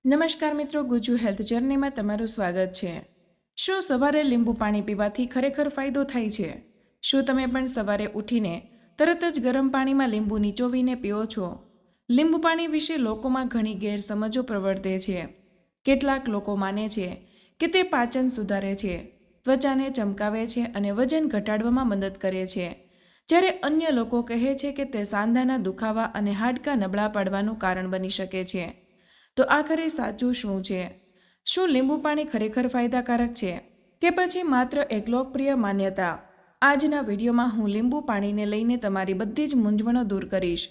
નમસ્કાર મિત્રો, ગુજુ હેલ્થ જર્નીમાં તમારું સ્વાગત છે। શું સવારે લીંબુ પાણી પીવાથી ખરેખર ફાયદો થાય છે? શું તમે પણ સવારે ઉઠીને તરત જ ગરમ પાણીમાં લીંબુ નીચોવીને પીઓ છો? લીંબુ પાણી વિશે લોકોમાં ઘણી ગેરસમજો પ્રવર્તે છે। કેટલાક લોકો માને છે કે તે પાચન સુધારે છે, ત્વચાને ચમકાવે છે અને વજન ઘટાડવામાં મદદ કરે છે, જ્યારે અન્ય લોકો કહે છે કે તે સાંધાના દુખાવા અને હાડકાં નબળા પાડવાનું કારણ બની શકે છે। તો આખરે સાચું શું છે? શું લીંબુ પાણી ખરેખર ફાયદાકારક છે કે પછી માત્ર એક લોકપ્રિય માન્યતા? આજના વિડીયોમાં હું લીંબુ પાણીને લઈને તમારી બધી જ મૂંઝવણો દૂર કરીશ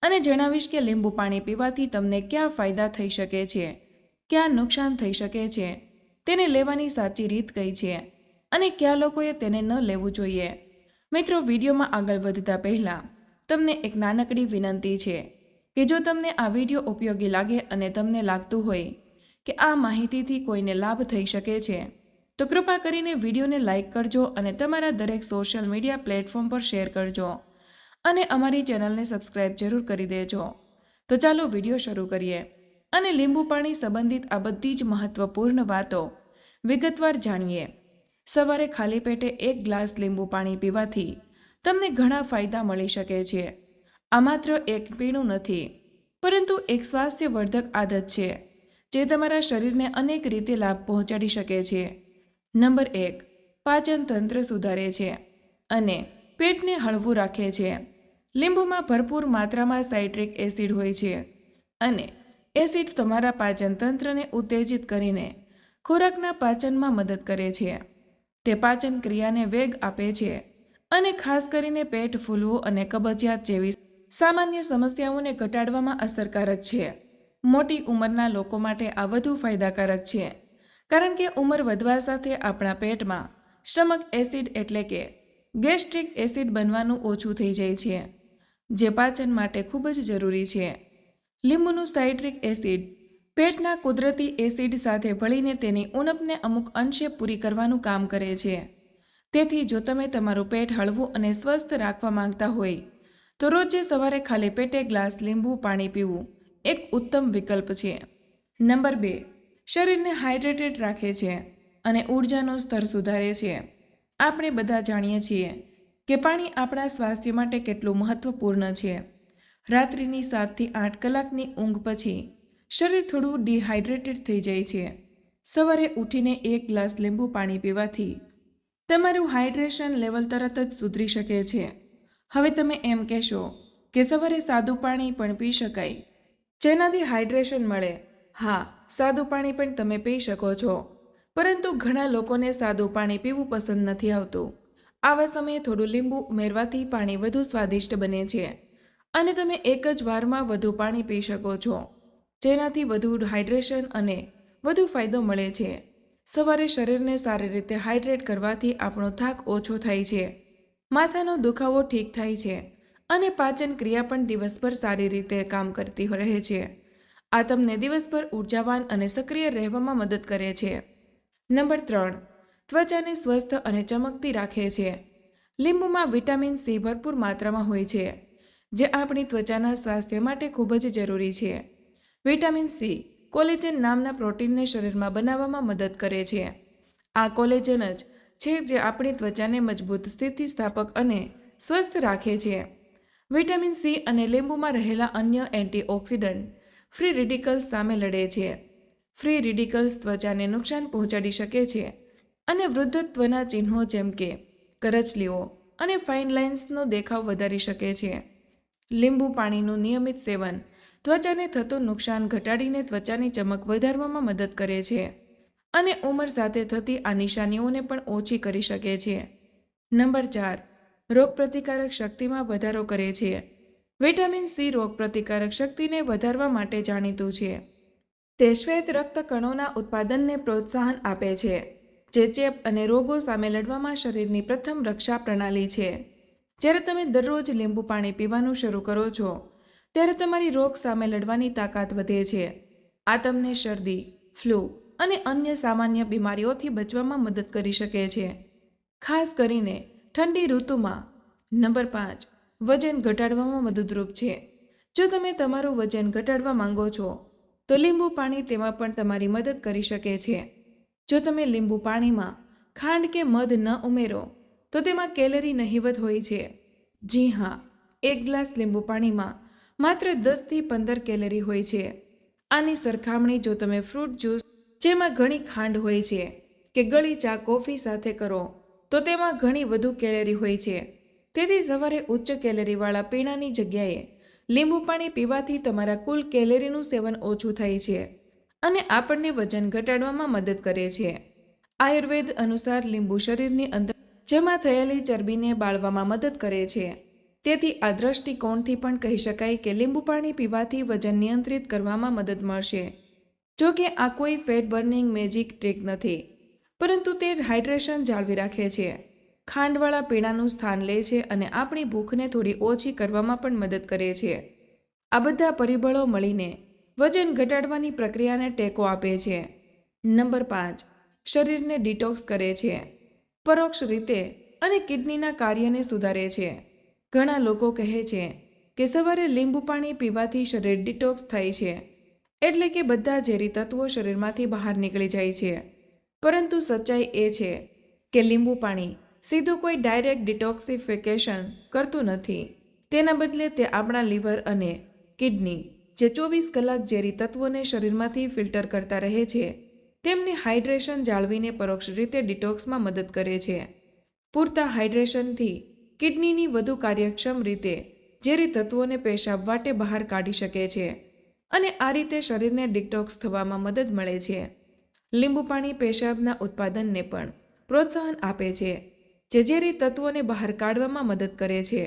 અને જણાવીશ કે લીંબુ પાણી પીવાથી તમને ક્યાં ફાયદા થઈ શકે છે, ક્યાં નુકસાન થઈ શકે છે, તેને લેવાની સાચી રીત કઈ છે અને કયા લોકોએ તેને ન લેવું જોઈએ। મિત્રો, વિડીયોમાં આગળ વધતા પહેલાં તમને એક નાનકડી વિનંતી છે કે જો તમને આ વિડીયો ઉપયોગી લાગે અને તમને લાગતું હોય કે આ માહિતીથી કોઈને લાભ થઈ શકે છે તો કૃપા કરીને વિડીયોને લાઇક કરજો અને તમારા દરેક સોશિયલ મીડિયા પ્લેટફોર્મ પર શેર કરજો અને અમારી ચેનલને સબસ્ક્રાઇબ જરૂર કરી દેજો। તો ચાલો વિડીયો શરૂ કરીએ અને લીંબુ પાણી સંબંધિત આ બધી જ મહત્વપૂર્ણ વાતો વિગતવાર જાણીએ। સવારે ખાલી પેટે 1 ગ્લાસ લીંબુ પાણી પીવાથી તમને ઘણા ફાયદા મળી શકે છે। આ માત્ર એક પીણું નથી, પરંતુ એક સ્વાસ્થ્યવર્ધક આદત છે જે તમારા શરીરને અનેક રીતે લાભ પહોંચાડી શકે છે। નંબર 1, પાચન તંત્ર સુધારે છે અને પેટને હળવું રાખે છે। લીંબુમાં ભરપૂર માત્રામાં સાઇટ્રિક એસિડ હોય છે અને એસિડ તમારા પાચન તંત્રને ઉત્તેજિત કરીને ખોરાકના પાચનમાં મદદ કરે છે। તે પાચન ક્રિયાને વેગ આપે છે અને ખાસ કરીને પેટ ફૂલવું અને કબજિયાત જેવી સામાન્ય સમસ્યાઓને ઘટાડવામાં અસરકારક છે। મોટી ઉંમરના લોકો માટે આ વધુ ફાયદાકારક છે કારણ કે ઉંમર વધવા સાથે આપણા પેટમાં સ્ટમક એસિડ એટલે કે ગેસ્ટ્રિક એસિડ બનવાનું ઓછું થઈ જાય છે, જે પાચન માટે ખૂબ જ જરૂરી છે। લીંબુનું સાઇટ્રિક એસિડ પેટના કુદરતી એસિડ સાથે ભળીને તેની ઉણપને અમુક અંશે પૂરી કરવાનું કામ કરે છે। તેથી જો તમે તમારું પેટ હળવું અને સ્વસ્થ રાખવા માંગતા હોય તો રોજે સવારે ખાલી પેટે ગ્લાસ લીંબુ પાણી પીવું એક ઉત્તમ વિકલ્પ છે। નંબર 2, શરીરને હાઇડ્રેટેડ રાખે છે અને ઊર્જાનું સ્તર સુધારે છે। આપણે બધા જાણીએ છીએ કે પાણી આપણા સ્વાસ્થ્ય માટે કેટલું મહત્વપૂર્ણ છે। રાત્રિની 7 થી 8 કલાકની ઊંઘ પછી શરીર થોડું ડિહાઇડ્રેટેડ થઈ જાય છે। સવારે ઉઠીને 1 ગ્લાસ લીંબુ પાણી પીવાથી તમારું હાઇડ્રેશન લેવલ તરત જ સુધરી શકે છે। હવે તમે એમ કહેશો કે સવારે સાદું પાણી પણ પી શકાય, જેનાથી હાઇડ્રેશન મળે। હા, સાદું પાણી પણ તમે પી શકો છો, પરંતુ ઘણા લોકોને સાદું પાણી પીવું પસંદ નથી આવતું। આવા સમયે થોડું લીંબુ ઉમેરવાથી પાણી વધુ સ્વાદિષ્ટ બને છે અને તમે એક જ વારમાં વધુ પાણી પી શકો છો, જેનાથી વધુ હાઇડ્રેશન અને વધુ ફાયદો મળે છે। સવારે શરીરને સારી રીતે હાઇડ્રેટ કરવાથી આપણો થાક ઓછો થાય છે, માથાનો દુખાવો ઠીક થાય છે અને પાચન ક્રિયા પણ દિવસભર સારી રીતે કામ કરતી રહે છે। આ તમને દિવસભર ઉર્જાવાન અને સક્રિય રહેવામાં મદદ કરે છે। નંબર 3, ત્વચાને સ્વસ્થ અને ચમકતી રાખે છે। લીંબુમાં વિટામિન સી ભરપૂર માત્રામાં હોય છે, જે આપણી ત્વચાના સ્વાસ્થ્ય માટે ખૂબ જ જરૂરી છે। વિટામિન સી કોલેજન નામના પ્રોટીનને શરીરમાં બનાવવામાં મદદ કરે છે। આ કોલેજન જ છે જે આપણી ત્વચાને મજબૂત, સ્થિતિસ્થાપક અને સ્વસ્થ રાખે છે। વિટામિન સી અને લીંબુમાં રહેલા અન્ય એન્ટીઓક્સિડન્ટ ફ્રી રેડિકલ્સ સામે લડે છે। ફ્રી રેડિકલ્સ ત્વચાને નુકસાન પહોંચાડી શકે છે અને વૃદ્ધત્વના ચિહ્નો જેમ કે કરચલીઓ અને ફાઇન લાઇન્સનો દેખાવ વધારી શકે છે। લીંબુ પાણીનું નિયમિત સેવન ત્વચાને થતું નુકસાન ઘટાડીને ત્વચાની ચમક વધારવામાં મદદ કરે છે અને ઉંમર સાથે થતી આ નિશાનીઓને પણ ઓછી કરી શકે છે। નંબર 4, રોગપ્રતિકારક શક્તિમાં વધારો કરે છે। વિટામિન સી રોગપ્રતિકારક શક્તિને વધારવા માટે જાણીતું છે। તે શ્વેત રક્તકણોના ઉત્પાદનને પ્રોત્સાહન આપે છે, જે ચેપ અને રોગો સામે લડવામાં શરીરની પ્રથમ રક્ષા પ્રણાલી છે। જ્યારે તમે દરરોજ લીંબુ પાણી પીવાનું શરૂ કરો છો ત્યારે તમારી રોગ સામે લડવાની તાકાત વધે છે। આ તમને શરદી, ફ્લૂ અને અન્ય સામાન્ય બીમારીઓથી બચવામાં મદદ કરી શકે છે, ખાસ કરીને ઠંડી ઋતુમાં। નંબર 5, વજન ઘટાડવામાં મદદરૂપ છે। જો તમે તમારું વજન ઘટાડવા માંગો છો તો લીંબુ પાણી તેમાં પણ તમારી મદદ કરી શકે છે. જો તમે લીંબુ પાણીમાં ખાંડ કે મધ ન ઉમેરો તો તેમાં કેલરી નહિવત હોય છે. જી હા, 1 ગ્લાસ લીંબુ પાણીમાં માત્ર 10 થી 15 કેલરી હોય છે. આની સરખામણી જો તમે ફ્રૂટ જ્યુસ જેમાં ઘણી ખાંડ હોય છે કે ગળી ચા કોફી સાથે કરો તો તેમાં ઘણી વધુ કેલરી હોય છે. તેથી સવારે ઉચ્ચ કેલરીવાળા પીણાની જગ્યાએ લીંબુ પાણી પીવાથી તમારા કુલ કેલરીનું સેવન ઓછું થાય છે અને આપણને વજન ઘટાડવામાં મદદ કરે છે. આયુર્વેદ અનુસાર લીંબુ શરીરની અંદર જમા થયેલી ચરબીને બાળવામાં મદદ કરે છે. તેથી આ દ્રષ્ટિકોણથી પણ કહી શકાય કે લીંબુ પાણી પીવાથી વજન નિયંત્રિત કરવામાં મદદ મળશે. જો કે આ કોઈ ફેટ બર્નિંગ મેજિક ટ્રીક નથી, પરંતુ તે હાઇડ્રેશન જાળવી રાખે છે, ખાંડવાળા પીણાનું સ્થાન લે છે અને આપણી ભૂખને થોડી ઓછી કરવામાં પણ મદદ કરે છે. આ બધા પરિબળો મળીને વજન ઘટાડવાની પ્રક્રિયાને ટેકો આપે છે. નંબર 5, શરીરને ડિટોક્સ કરે છે, પરોક્ષ રીતે અને કિડનીના કાર્યને સુધારે છે. ઘણા લોકો કહે છે કે સવારે લીંબુ પાણી પીવાથી શરીર ડિટોક્સ થાય છે, એટલે કે બધા ઝેરી તત્વો શરીરમાંથી બહાર નીકળી જાય છે. પરંતુ સચ્ચાઈ એ છે કે લીંબુ પાણી સીધું કોઈ ડાયરેક્ટ ડિટોક્સિફિકેશન કરતું નથી. તેના બદલે તે આપણા લીવર અને કિડની, જે 24 કલાક ઝેરી તત્વોને શરીરમાંથી ફિલ્ટર કરતા રહે છે, તેમની હાઇડ્રેશન જાળવીને પરોક્ષ રીતે ડિટોક્સમાં મદદ કરે છે. પૂરતા હાઇડ્રેશનથી કિડનીની વધુ કાર્યક્ષમ રીતે ઝેરી તત્વોને પેશાબ વાટે બહાર કાઢી શકે છે અને આ રીતે શરીરને ડિટોક્સ થવામાં મદદ મળે છે. લીંબુ પાણી પેશાબના ઉત્પાદનને પણ પ્રોત્સાહન આપે છે, જે ઝેરી તત્વોને બહાર કાઢવામાં મદદ કરે છે.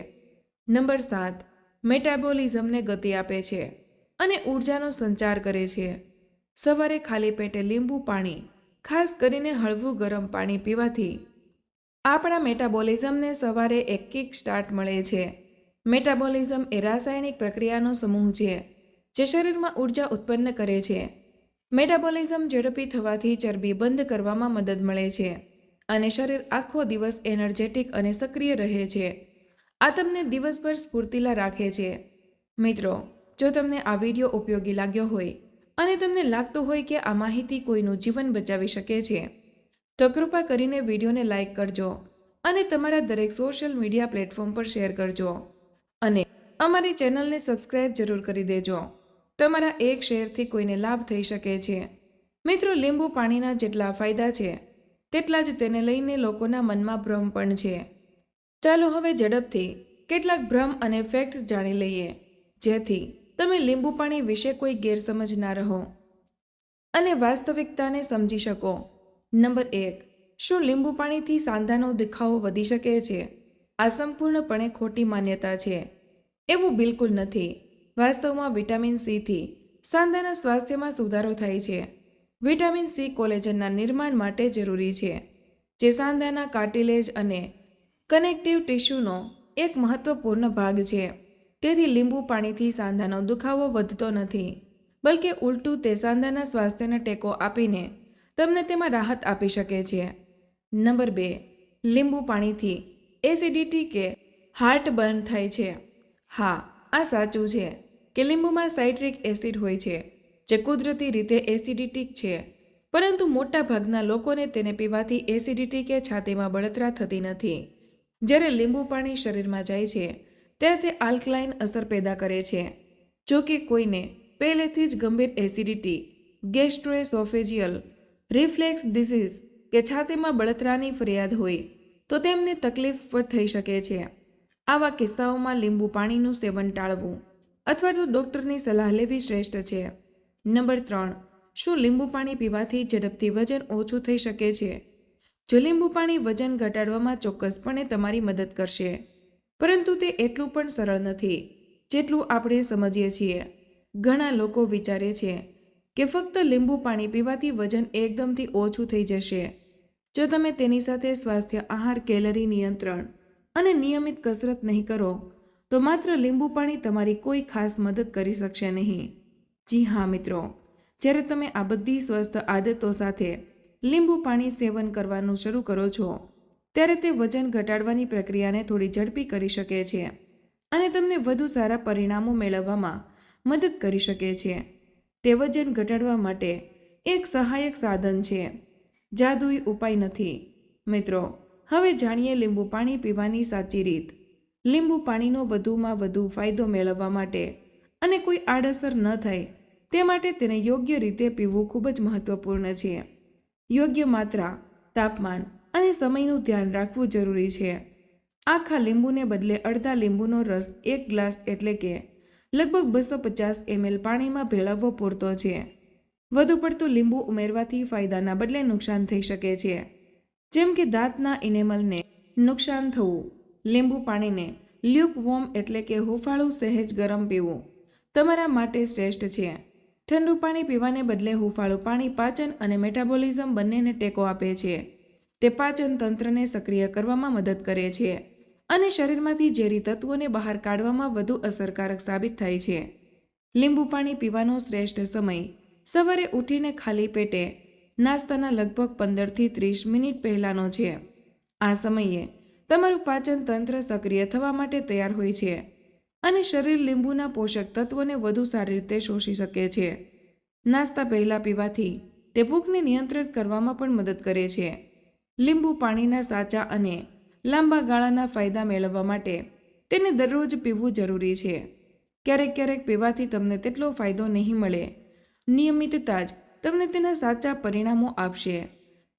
નંબર 7, મેટાબોલિઝમને ગતિ આપે છે અને ઊર્જાનો સંચાર કરે છે. સવારે ખાલી પેટે લીંબુ પાણી, ખાસ કરીને હળવું ગરમ પાણી પીવાથી આપણા મેટાબોલિઝમને સવારે એક કિક સ્ટાર્ટ મળે છે. મેટાબોલિઝમ એ રાસાયણિક પ્રક્રિયાનો સમૂહ છે જે શરીરમાં ઊર્જા ઉત્પન્ન કરે છે. મેટાબોલિઝમ ઝડપી થવાથી ચરબી બંધ કરવામાં મદદ મળે છે અને શરીર આખો દિવસ એનર્જેટિક અને સક્રિય રહે છે. આ તમને દિવસભર સ્ફૂર્તિલા રાખે છે. મિત્રો, જો તમને આ વિડીયો ઉપયોગી લાગ્યો હોય અને તમને લાગતું હોય કે આ માહિતી કોઈનું જીવન બચાવી શકે છે, તો કૃપા કરીને વિડીયોને લાઇક કરજો અને તમારા દરેક સોશિયલ મીડિયા પ્લેટફોર્મ પર શેર કરજો અને અમારી ચેનલને સબસ્ક્રાઇબ જરૂર કરી દેજો. તમારા એક શેરથી કોઈને લાભ થઈ શકે છે. મિત્રો, લીંબુ પાણીના જેટલા ફાયદા છે તેટલા જ તેને લઈને લોકોના મનમાં ભ્રમ પણ છે. ચાલો હવે ઝડપથી કેટલાક ભ્રમ અને ફેક્ટ્સ જાણી લઈએ, જેથી તમે લીંબુ પાણી વિશે કોઈ ગેરસમજ ના રહો અને વાસ્તવિકતાને સમજી શકો. નંબર 1, શું લીંબુ પાણીથી સાંધાનો દુખાવો વધી શકે છે? આ સંપૂર્ણપણે ખોટી માન્યતા છે. એવું બિલકુલ નથી. વાસ્તવમાં વિટામિન સીથી સાંધાના સ્વાસ્થ્યમાં સુધારો થાય છે. વિટામિન સી કોલેજનના નિર્માણ માટે જરૂરી છે, જે સાંધાના કાર્ટિલેજ અને કનેક્ટિવ ટિશ્યુનો એક મહત્વપૂર્ણ ભાગ છે. તેથી લીંબુ પાણીથી સાંધાનો દુખાવો વધતો નથી, બલકે ઉલટું તે સાંધાના સ્વાસ્થ્યને ટેકો આપીને તમને તેમાં રાહત આપી શકે છે. નંબર 2, લીંબુ પાણીથી એસિડિટી કે હાર્ટબર્ન થાય છે. હા, આ સાચું છે કે લીંબુમાં સાઇટ્રિક એસિડ હોય છે, જે કુદરતી રીતે એસિડિટી છે, પરંતુ મોટાભાગના લોકોને તેને પીવાથી એસિડિટી કે છાતીમાં બળતરા થતી નથી. જ્યારે લીંબુ પાણી શરીરમાં જાય છે ત્યારે તે આલ્કલાઇન અસર પેદા કરે છે. જો કે કોઈને પહેલેથી જ ગંભીર એસિડિટી, ગેસ્ટ્રોએસોફેજિયલ રિફ્લેક્સ ડિસીઝ કે છાતીમાં બળતરાની ફરિયાદ હોય તો તેમને તકલીફ થઈ શકે છે. આવા કિસ્સાઓમાં લીંબુ પાણીનું સેવન ટાળવું અથવા તો ડૉક્ટરની સલાહ લેવી શ્રેષ્ઠ છે. નંબર 3, શું લીંબુ પાણી પીવાથી ઝડપથી વજન ઓછું થઈ શકે છે? જો લીંબુ પાણી વજન ઘટાડવામાં ચોક્કસપણે તમારી મદદ કરશે, પરંતુ તે એટલું પણ સરળ નથી જેટલું આપણે સમજીએ છીએ. ઘણા લોકો વિચારે છે કે ફક્ત લીંબુ પાણી પીવાથી વજન એકદમથી ઓછું થઈ જશે. જો તમે તેની સાથે સ્વાસ્થ્ય આહાર, કેલરી નિયંત્રણ અને નિયમિત કસરત નહીં કરો, તો માત્ર લીંબુ પાણી તમારી કોઈ ખાસ મદદ કરી શકશે નહીં. જી હા મિત્રો, જ્યારે તમે આ બધી સ્વસ્થ આદતો સાથે લીંબુ પાણી સેવન કરવાનું શરૂ કરો છો, ત્યારે તે વજન ઘટાડવાની પ્રક્રિયાને થોડી ઝડપી કરી શકે છે અને તમને વધુ સારા પરિણામો મેળવવામાં મદદ કરી શકે છે. તે વજન ઘટાડવા માટે એક સહાયક સાધન છે, જાદુઈ ઉપાય નથી. મિત્રો, હવે જાણીએ લીંબુ પાણી પીવાની સાચી રીત. લીંબુ પાણીનો વધુમાં વધુ ફાયદો મેળવવા માટે અને કોઈ આડઅસર ન થાય તે માટે તેને યોગ્ય રીતે પીવું ખૂબ જ મહત્વપૂર્ણ છે. યોગ્ય માત્રા, તાપમાન અને સમયનું ધ્યાન રાખવું જરૂરી છે. આખા લીંબુને બદલે અડધા લીંબુનો રસ 1 ગ્લાસ એટલે કે લગભગ 250 ml પાણીમાં ભેળવવો પૂરતો છે. વધુ પડતું લીંબુ ઉમેરવાથી ફાયદાના બદલે નુકસાન થઈ શકે છે, જેમ કે દાંતના ઇનેમલને નુકસાન થવું. લીંબુ પાણીને લ્યુકવોર્મ એટલે કે હુંફાળું સહેજ ગરમ પીવું તમારા માટે શ્રેષ્ઠ છે. ઠંડુ પાણી પીવાને બદલે હુંફાળું પાણી પાચન અને મેટાબોલિઝમ બંનેને ટેકો આપે છે. તે પાચન તંત્રને સક્રિય કરવામાં મદદ કરે છે અને શરીરમાંથી ઝેરી તત્વોને બહાર કાઢવામાં વધુ અસરકારક સાબિત થાય છે. લીંબુ પાણી પીવાનો શ્રેષ્ઠ સમય સવારે ઉઠીને ખાલી પેટે નાસ્તાના લગભગ 15 થી 30 મિનિટ પહેલાંનો છે. આ સમયે તમારું પાચન તંત્ર સક્રિય થવા માટે તૈયાર હોય છે અને શરીર લીંબુના પોષક તત્વોને વધુ સારી રીતે શોષી શકે છે. નાસ્તા પહેલાં પીવાથી તે ભૂખને નિયંત્રિત કરવામાં પણ મદદ કરે છે. લીંબુ પાણીના સાચા અને લાંબા ગાળાના ફાયદા મેળવવા માટે તેને દરરોજ પીવું જરૂરી છે. ક્યારેક ક્યારેક પીવાથી તમને તેટલો ફાયદો નહીં મળે. નિયમિતતા જ તમને તેના સાચા પરિણામો આપશે.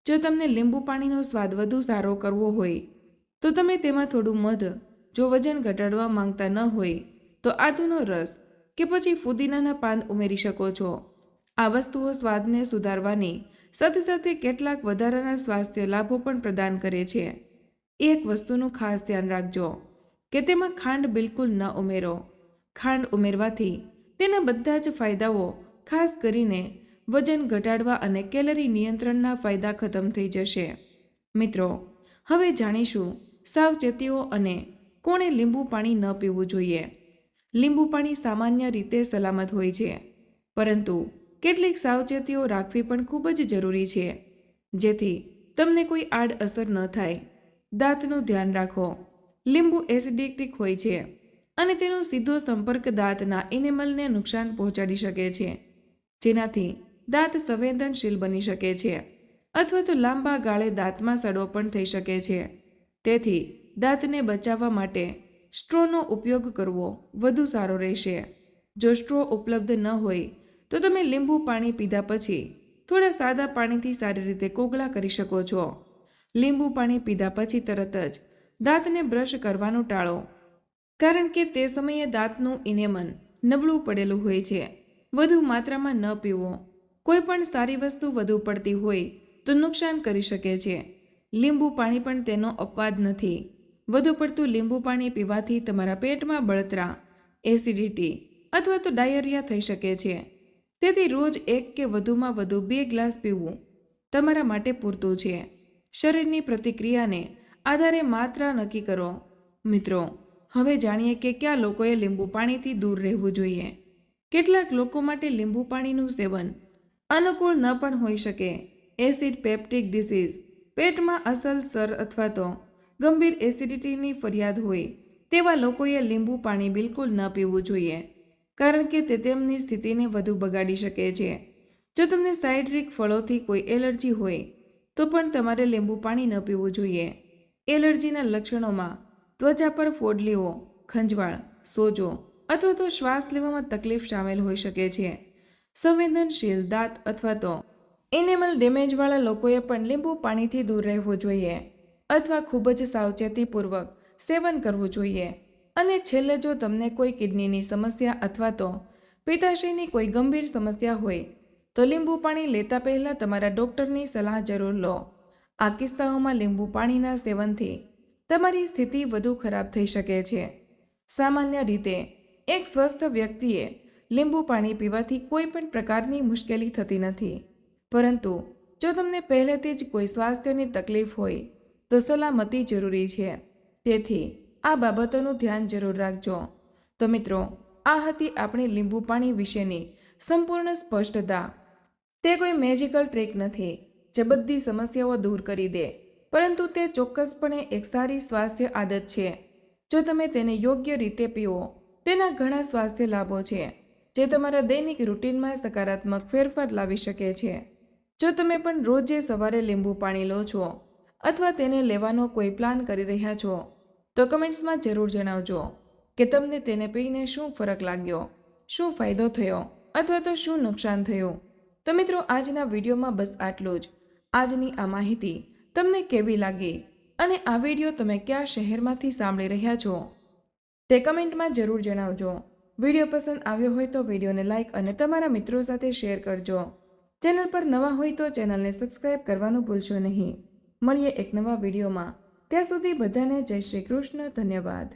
જો તમને લીંબુ પાણીનો સ્વાદ વધુ સારો કરવો હોય તો તમે તેમાં થોડું મધ, જો વજન ઘટાડવા માંગતા ન હોય તો આદુનો રસ કે પછી ફુદીનાના પાન ઉમેરી શકો છો. આ વસ્તુઓ સ્વાદને સુધારવાની સાથે સાથે કેટલાક વધારાના સ્વાસ્થ્ય લાભો પણ પ્રદાન કરે છે. એક વસ્તુનું ખાસ ધ્યાન રાખજો કે તેમાં ખાંડ બિલકુલ ન ઉમેરો. ખાંડ ઉમેરવાથી તેના બધા જ ફાયદાઓ, ખાસ કરીને વજન ઘટાડવા અને કેલરી નિયંત્રણના ફાયદા ખતમ થઈ જશે. મિત્રો, હવે જાણીશું સાવચેતીઓ અને કોણે લીંબુ પાણી ન પીવું જોઈએ. લીંબુ પાણી સામાન્ય રીતે સલામત હોય છે, પરંતુ કેટલીક સાવચેતીઓ રાખવી પણ ખૂબ જ જરૂરી છે, જેથી તમને કોઈ આડઅસર ન થાય. દાંતનું ધ્યાન રાખો. લીંબુ એસિડિક હોય છે અને તેનો સીધો સંપર્ક દાંતના ઇનેમલને નુકસાન પહોંચાડી શકે છે, જેનાથી દાંત સંવેદનશીલ બની શકે છે અથવા તો લાંબા ગાળે દાંતમાં સડો પણ થઈ શકે છે. તેથી દાંતને બચાવવા માટે સ્ટ્રોનો ઉપયોગ કરવો વધુ સારો રહેશે. જો સ્ટ્રો ઉપલબ્ધ ન હોય તો તમે લીંબુ પાણી પીધા પછી થોડા સાદા પાણીથી સારી રીતે કોગળા કરી શકો છો. લીંબુ પાણી પીધા પછી તરત જ દાંતને બ્રશ કરવાનું ટાળો, કારણ કે તે સમયે દાંતનું ઇનેમલ નબળું પડેલું હોય છે. વધુ માત્રામાં ન પીવો. કોઈ પણ સારી વસ્તુ વધુ પડતી હોય તો નુકસાન કરી શકે છે. લીંબુ પાણી પણ તેનો અપવાદ નથી. વધુ પડતું લીંબુ પાણી પીવાથી તમારા પેટમાં બળતરા, એસિડિટી અથવા તો ડાયરિયા થઈ શકે છે. તેથી રોજ 1 કે વધુમાં વધુ 2 ગ્લાસ પીવું તમારા માટે પૂરતું છે. શરીરની પ્રતિક્રિયાને આધારે માત્રા નક્કી કરો. મિત્રો, હવે જાણીએ કે કયા લોકોએ લીંબુ પાણીથી દૂર રહેવું જોઈએ. કેટલાક લોકો માટે લીંબુ પાણીનું સેવન અનુકૂળ ન પણ હોઈ શકે. એસિડ પેપ્ટિક ડિસીઝ, પેટમાં અલ્સર અથવા તો ગંભીર એસિડિટીની ફરિયાદ હોય તેવા લોકોએ લીંબુ પાણી બિલકુલ ન પીવું જોઈએ, કારણ કે તે તેમની સ્થિતિને વધુ બગાડી શકે છે. જો તમને સાઇટ્રિક ફળોથી કોઈ એલર્જી હોય તો પણ તમારે લીંબુ પાણી ન પીવું જોઈએ. એલર્જીના લક્ષણોમાં ત્વચા પર ફોડલીઓ, ખંજવાળ, સોજો અથવા તો શ્વાસ લેવામાં તકલીફ સામેલ હોઈ શકે છે. સંવેદનશીલ દાંત અથવા તો ઇનેમલ ડેમેજવાળા લોકોએ પણ લીંબુ પાણીથી દૂર રહેવું જોઈએ અથવા ખૂબ જ સાવચેતીપૂર્વક સેવન કરવું જોઈએ. અને છેલ્લે, જો તમને કોઈ કિડનીની સમસ્યા અથવા તો પિત્તાશયની કોઈ ગંભીર સમસ્યા હોય તો લીંબુ પાણી લેતા પહેલાં તમારા ડૉક્ટરની સલાહ જરૂર લો. આ કિસ્સાઓમાં લીંબુ પાણીના સેવનથી તમારી સ્થિતિ વધુ ખરાબ થઈ શકે છે. સામાન્ય રીતે એક સ્વસ્થ વ્યક્તિએ લીંબુ પાણી પીવાથી કોઈ પણ પ્રકારની મુશ્કેલી થતી નથી, પરંતુ જો તમને પહેલેથી જ કોઈ સ્વાસ્થ્યની તકલીફ હોય તો સલામતી જરૂરી છે. તેથી આ બાબતોનું ધ્યાન જરૂર રાખજો. તો મિત્રો, આ હતી આપણી લીંબુ પાણી વિશેની સંપૂર્ણ સ્પષ્ટતા. તે કોઈ મેજિકલ ટ્રીક નથી જે બધી સમસ્યાઓ દૂર કરી દે, પરંતુ તે ચોક્કસપણે એક સારી સ્વાસ્થ્ય આદત છે. જો તમે તેને યોગ્ય રીતે પીવો, તેના ઘણા સ્વાસ્થ્ય લાભો છે. જે તમારા દૈનિક રૂટીનમાં સકારાત્મક ફેરફાર લાવી શકે છે. જો તમે પણ રોજે સવારે લીંબુ પાણી લો છો અથવા તેને લેવાનો કોઈ પ્લાન કરી રહ્યા છો તો કમેન્ટ્સમાં જરૂર જણાવજો કે તમને તેને પીને શું ફરક લાગ્યો, શું ફાયદો થયો અથવા તો શું નુકસાન થયું. તો મિત્રો, આજના વિડીયોમાં બસ આટલું જ. આજની આ માહિતી તમને કેવી લાગી અને આ વિડીયો તમે કયા શહેરમાંથી સાંભળી રહ્યા છો તે કમેન્ટમાં જરૂર જણાવજો. વિડીયો પસંદ આવ્યો હોય તો વિડીયોને લાઇક અને તમારા મિત્રો સાથે શેર કરજો. ચેનલ પર નવા હોય તો ચેનલને સબસ્ક્રાઇબ કરવાનું ભૂલશો નહીં. મળીએ એક નવા વિડીયોમાં. ત્યાં સુધી બધાને જય શ્રી કૃષ્ણ. ધન્યવાદ.